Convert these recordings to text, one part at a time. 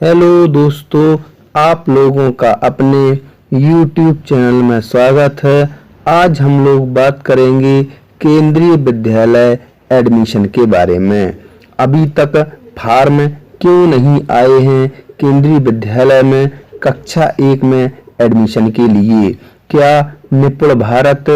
Hello दोस्तों, आप लोगों का अपने YouTube चैनल में स्वागत है। आज हम लोग बात करेंगे केंद्रीय विद्यालय एडमिशन के बारे में। अभी तक फॉर्म क्यों नहीं आए हैं केंद्रीय विद्यालय में कक्षा 1 में एडमिशन के लिए? क्या निपुण भारत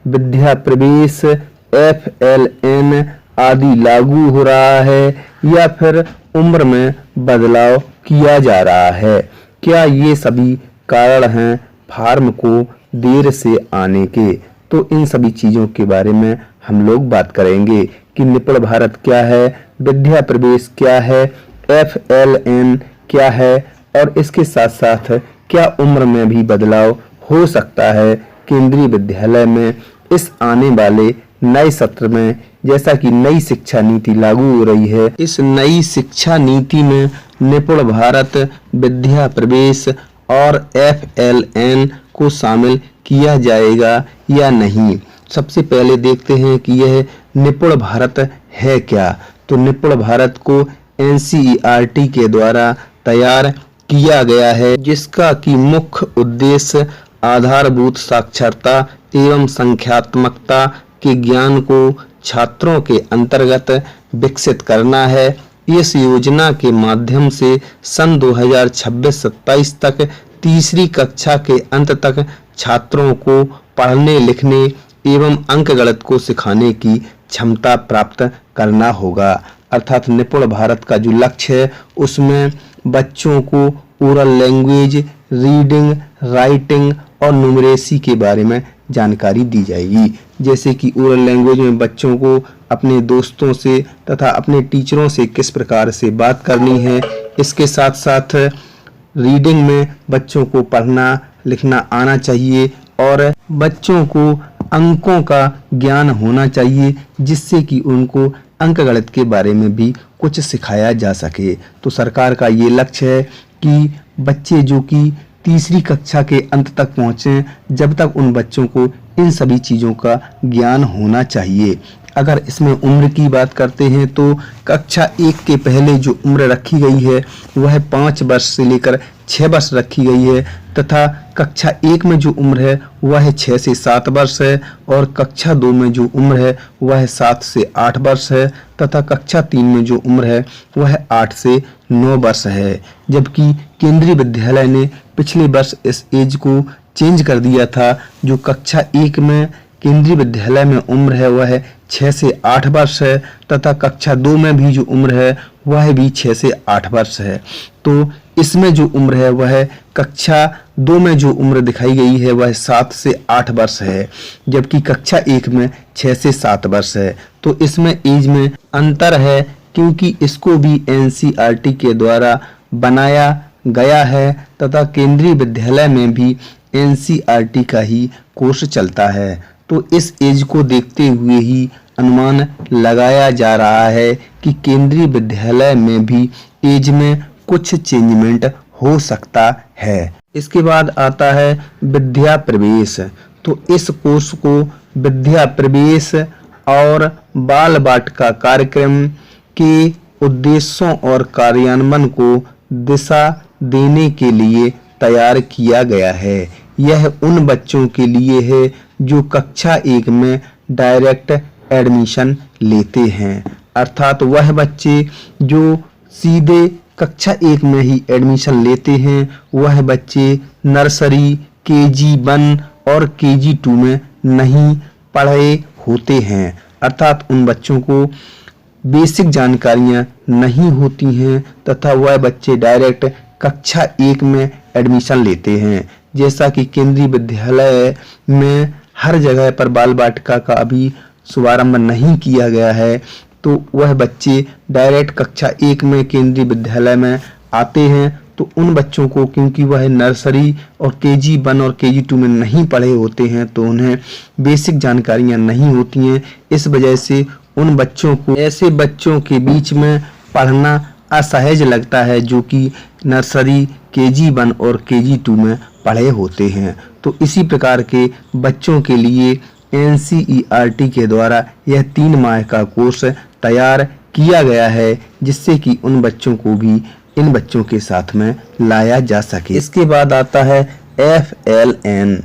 विद्या प्रवेश FLN आदि लागू हो रहा है या फिर उम्र में बदलाव किया जा रहा है? क्या ये सभी कारण हैं फॉर्म को देर से आने के? तो इन सभी चीजों के बारे में हम लोग बात करेंगे कि निपुण भारत क्या है, विद्या प्रवेश क्या है, FLN क्या है और इसके साथ साथ क्या उम्र में भी बदलाव हो सकता है केंद्रीय विद्यालय में इस आने वाले नए सत्र में। जैसा कि नई शिक्षा नीति लागू हो रही है, इस नई शिक्षा नीति में निपुण भारत विद्या प्रवेश और FLN को शामिल किया जाएगा या नहीं। सबसे पहले देखते हैं कि यह निपुण भारत है क्या। तो निपुण भारत को NCERT के द्वारा तैयार किया गया है, जिसका कि मुख्य उद्देश्य आधारभूत साक्षरता एवं संख्यात्मकता के ज्ञान को छात्रों के अंतर्गत विकसित करना है। इस योजना के माध्यम से सन 2026-27 तक तीसरी कक्षा के अंत तक छात्रों को पढ़ने लिखने एवं अंकगणित को सिखाने की क्षमता प्राप्त करना होगा। अर्थात निपुण भारत का जो लक्ष्य है उसमें बच्चों को ओरल लैंग्वेज, रीडिंग, राइटिंग और न्यूमरेसी के बारे में जानकारी दी जाएगी। जैसे कि ओरल लैंग्वेज में बच्चों को अपने दोस्तों से तथा अपने टीचरों से किस प्रकार से बात करनी है। इसके साथ साथ रीडिंग में बच्चों को पढ़ना लिखना आना चाहिए और बच्चों को अंकों का ज्ञान होना चाहिए, जिससे कि उनको अंकगणित के बारे में भी कुछ सिखाया जा सके। तो सरकार का ये लक्ष्य है कि बच्चे जो कि तीसरी कक्षा के अंत तक पहुँचे, जब तक उन बच्चों को इन सभी चीज़ों का ज्ञान होना चाहिए। अगर इसमें उम्र की बात करते हैं तो कक्षा 1 के पहले जो उम्र रखी गई है वह 5 वर्ष से लेकर 6 वर्ष रखी गई है, तथा कक्षा 1 में जो उम्र है वह 6 से 7 वर्ष है और कक्षा 2 में जो उम्र है वह 7 से 8 वर्ष है, तथा कक्षा 3 में जो उम्र है वह 8 से 9 वर्ष है। जबकि केंद्रीय विद्यालय ने पिछले वर्ष इस एज को चेंज कर दिया था। जो कक्षा 1 में केंद्रीय विद्यालय में उम्र है वह 6 से 8 वर्ष है, तथा कक्षा 2 में भी जो उम्र है वह भी 6 से 8 वर्ष है। तो इसमें जो उम्र है वह कक्षा 2 में जो उम्र दिखाई गई है वह 7 से 8 वर्ष है, जबकि कक्षा 1 में 6 से 7 वर्ष है। तो इसमें एज में अंतर है, क्योंकि इसको भी NCERT के द्वारा बनाया गया है तथा केंद्रीय विद्यालय में भी NCERT का ही कोर्स चलता है। तो इस एज को देखते हुए ही अनुमान लगाया जा रहा है कि केंद्रीय विद्यालय में भी एज में कुछ चेंजमेंट हो सकता है। इसके बाद आता है विद्या प्रवेश। तो इस कोर्स को विद्या प्रवेश और बाल वाटिका कार्यक्रम के उद्देश्यों और कार्यान्वयन को दिशा देने के लिए तैयार किया गया है। यह उन बच्चों के लिए है जो कक्षा 1 में डायरेक्ट एडमिशन लेते हैं, अर्थात वह बच्चे जो सीधे कक्षा 1 में ही एडमिशन लेते हैं वह बच्चे नर्सरी, KG1 और KG2 में नहीं पढ़े होते हैं। अर्थात उन बच्चों को बेसिक जानकारियां नहीं होती हैं तथा वह बच्चे डायरेक्ट कक्षा 1 में एडमिशन लेते हैं। जैसा कि केंद्रीय विद्यालय में हर जगह पर बाल वाटिका का अभी शुभारंभ नहीं किया गया है, तो वह बच्चे डायरेक्ट कक्षा 1 में केंद्रीय विद्यालय में आते हैं। तो उन बच्चों को, क्योंकि वह नर्सरी और KG1 और KG2 में नहीं पढ़े होते हैं, तो उन्हें बेसिक जानकारियां नहीं होती हैं। इस वजह से उन बच्चों को, ऐसे बच्चों के बीच में पढ़ना असहज लगता है जो कि नर्सरी, KG1 और KG2 में पढ़े होते हैं। तो इसी प्रकार के बच्चों के लिए NCERT के द्वारा यह 3 माह का कोर्स तैयार किया गया है, जिससे कि उन बच्चों को भी इन बच्चों के साथ में लाया जा सके। इसके बाद आता है FLN।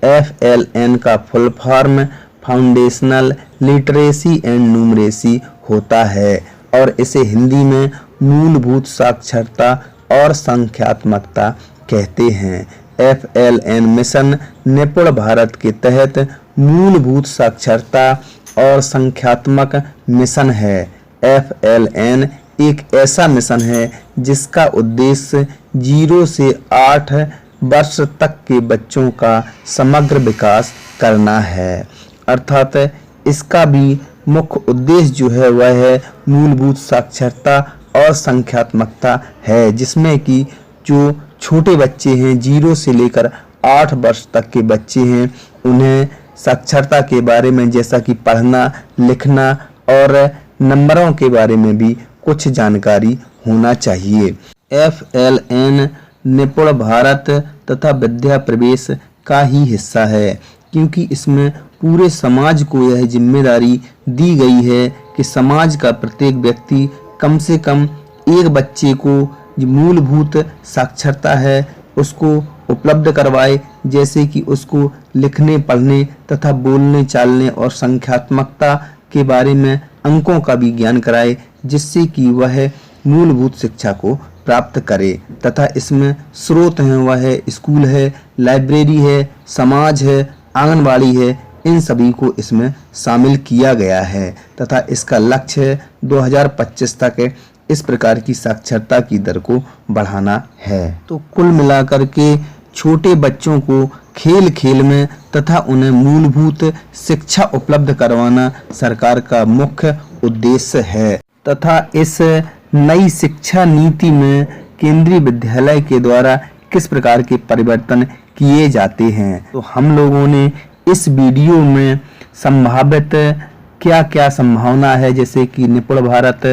FLN का full form foundational literacy and numeracy होता है और इसे हिंदी में मूलभूत साक्षरता और संख्यात्मकता कहते हैं। FLN मिशन निपुण भारत के तहत मूलभूत साक्षरता और संख्यात्मक मिशन है। FLN एक ऐसा मिशन है जिसका उद्देश्य 0 से 8 वर्ष तक के बच्चों का समग्र विकास करना है। अर्थात इसका भी मुख्य उद्देश्य जो है वह है मूलभूत साक्षरता और संख्यात्मकता है, जिसमें कि जो छोटे बच्चे हैं 0 से लेकर 8 वर्ष तक के बच्चे हैं उन्हें साक्षरता के बारे में जैसा कि पढ़ना लिखना और नंबरों के बारे में भी कुछ जानकारी होना चाहिए। FLN निपुण भारत तथा विद्या प्रवेश का ही हिस्सा है, क्योंकि इसमें पूरे समाज को यह जिम्मेदारी दी गई है कि समाज का प्रत्येक व्यक्ति कम से कम एक बच्चे को जो मूलभूत साक्षरता है उसको उपलब्ध करवाए, जैसे कि उसको लिखने पढ़ने तथा बोलने चालने और संख्यात्मकता के बारे में अंकों का भी ज्ञान कराए, जिससे कि वह मूलभूत शिक्षा को प्राप्त करे। तथा इसमें स्रोत हैं वह है स्कूल है, लाइब्रेरी है, समाज है, आंगनबाड़ी है, इन सभी को इसमें शामिल किया गया है तथा इसका लक्ष्य है 2025 तक इस प्रकार की साक्षरता की दर को बढ़ाना है। तो कुल मिलाकर के छोटे बच्चों को खेल खेल में तथा उन्हें मूलभूत शिक्षा उपलब्ध करवाना सरकार का मुख्य उद्देश्य है तथा इस नई शिक्षा नीति में केंद्रीय विद्यालय के द्वारा किस प्रकार के परिवर्तन किए जाते हैं। तो हम लोगों ने इस वीडियो में संभावित क्या क्या संभावना है, जैसे कि निपुण भारत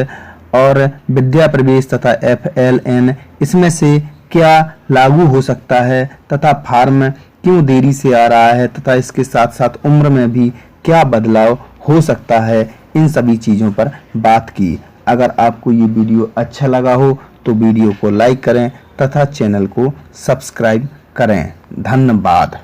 और विद्या प्रवेश तथा FLN, इसमें से क्या लागू हो सकता है तथा फार्म क्यों देरी से आ रहा है तथा इसके साथ साथ उम्र में भी क्या बदलाव हो सकता है, इन सभी चीज़ों पर बात की। अगर आपको ये वीडियो अच्छा लगा हो तो वीडियो को लाइक करें तथा चैनल को सब्सक्राइब करें। धन्यवाद।